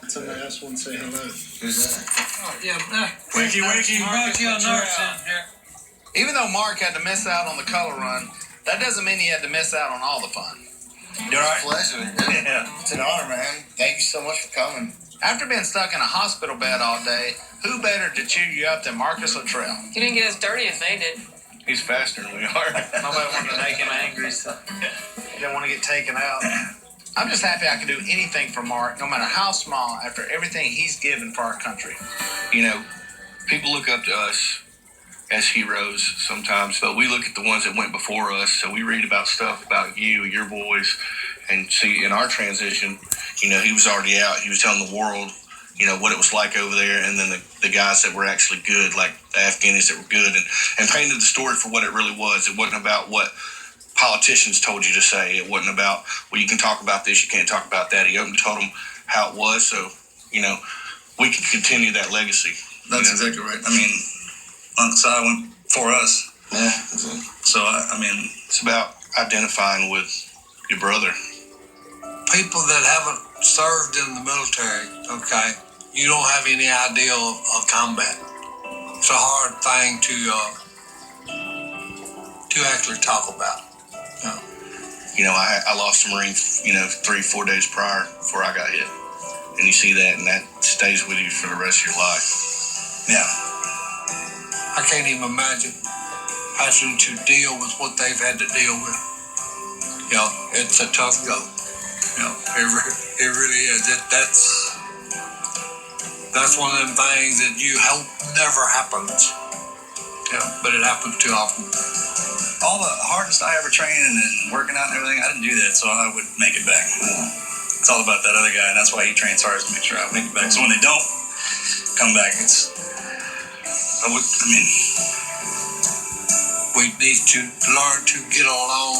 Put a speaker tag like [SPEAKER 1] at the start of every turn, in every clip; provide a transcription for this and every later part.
[SPEAKER 1] Somebody else want to say hello.
[SPEAKER 2] Who's that?
[SPEAKER 3] Oh, yeah,
[SPEAKER 4] Wiki, Mark in here.
[SPEAKER 5] Even though Mark had to miss out on the color run, that doesn't mean he had to miss out on all the fun.
[SPEAKER 2] You're right. Pleasure.
[SPEAKER 5] Yeah.
[SPEAKER 2] It's an honor, man. Thank you so much for coming.
[SPEAKER 5] After being stuck in a hospital bed all day, who better to cheer you up than Marcus Luttrell?
[SPEAKER 6] You didn't get as dirty as they did.
[SPEAKER 5] He's faster than we are.
[SPEAKER 1] Nobody wanted to make him angry, so he didn't want to get taken out.
[SPEAKER 5] I'm just happy I can do anything for Mark, no matter how small, after everything he's given for our country.
[SPEAKER 7] You know, people look up to us as heroes sometimes, but we look at the ones that went before us. So we read about stuff about you, your boys, and see in our transition, you know, he was already out. He was telling the world, you know, what it was like over there, and then the guys that were actually good, like the Afghanis that were good, and painted the story for what it really was. It wasn't about what politicians told you to say. It wasn't about, well, you can talk about this, you can't talk about that. He opened and told them how it was, so, you know, we can continue that legacy.
[SPEAKER 8] That's exactly right. I mean, Uncle Si went for us.
[SPEAKER 7] Yeah.
[SPEAKER 8] So, I mean,
[SPEAKER 7] it's about identifying with your brother.
[SPEAKER 3] People that haven't served in the military, okay, you don't have any idea of combat. It's a hard thing to actually talk about.
[SPEAKER 7] You know, I lost a Marine, 3-4 days prior before I got hit. And you see that, and that stays with you for the rest of your life.
[SPEAKER 3] Yeah. I can't even imagine having to deal with what they've had to deal with. You know, it's a tough go. You know, it really is. That's one of them things that you hope never happens. Yeah, but it happens too often.
[SPEAKER 8] all the hardest I ever trained and working out and everything, I didn't do that, so I would make it back. It's all about that other guy, and that's why he trains hard, to make sure I make it back. So when they don't come back,
[SPEAKER 3] we need to learn to get along,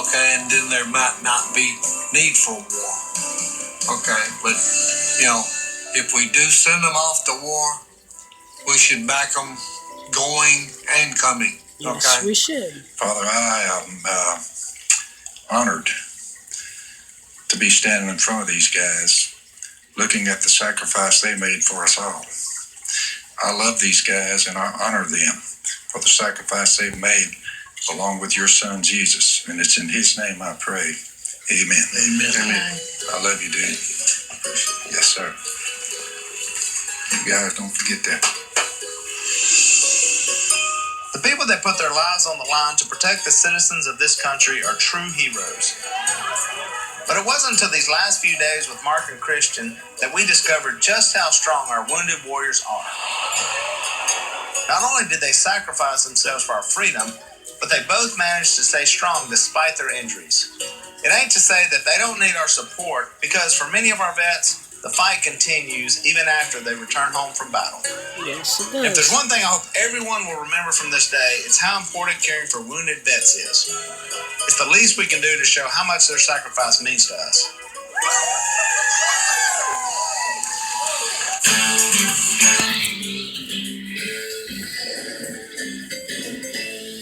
[SPEAKER 3] okay, and then there might not be need for war, okay, but, if we do send them off to war, we should back them going and coming.
[SPEAKER 9] Yes,
[SPEAKER 3] okay?
[SPEAKER 9] we should.
[SPEAKER 10] Father, I am honored to be standing in front of these guys, looking at the sacrifice they made for us all. I love these guys and I honor them for the sacrifice they've made along with your son, Jesus. And it's in his name I pray. Amen.
[SPEAKER 3] Amen.
[SPEAKER 10] Amen. I love you, dude. Yes, sir. You guys don't forget that.
[SPEAKER 5] The people that put their lives on the line to protect the citizens of this country are true heroes. But it wasn't until these last few days with Mark and Christian that we discovered just how strong our wounded warriors are. Not only did they sacrifice themselves for our freedom, but they both managed to stay strong despite their injuries. It ain't to say that they don't need our support, because for many of our vets, the fight continues even after they return home from battle.
[SPEAKER 9] Yes, it does.
[SPEAKER 5] If there's one thing I hope everyone will remember from this day, it's how important caring for wounded vets is. It's the least we can do to show how much their sacrifice means to us.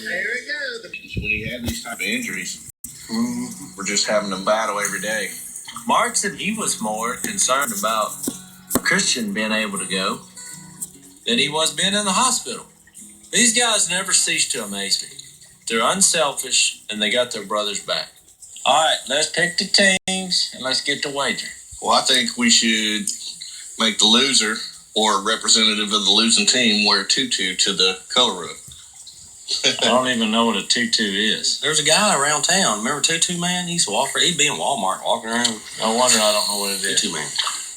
[SPEAKER 7] Here we go. When you have these type of injuries, we're just having to battle every day.
[SPEAKER 4] Mark said he was more concerned about Christian being able to go than he was being in the hospital. These guys never cease to amaze me. They're unselfish, and they got their brother's back. All right, let's pick the teams, and let's get to wager.
[SPEAKER 7] Well, I think we should make the loser or representative of the losing team wear a tutu to the color run.
[SPEAKER 4] I don't even know what a tutu is. There's a guy around town. Remember Tutu Man? He used to walk. He'd be in Walmart walking around. No wonder I don't know what it is.
[SPEAKER 7] Tutu Man.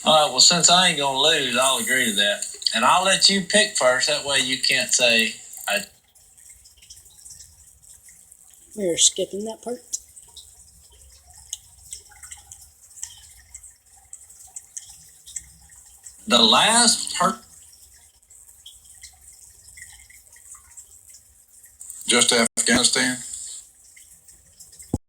[SPEAKER 4] All right, well, since I ain't going to lose, I'll agree to that. And I'll let you pick first. That way you can't say
[SPEAKER 9] We're skipping that part.
[SPEAKER 4] the last part.
[SPEAKER 10] Just Afghanistan?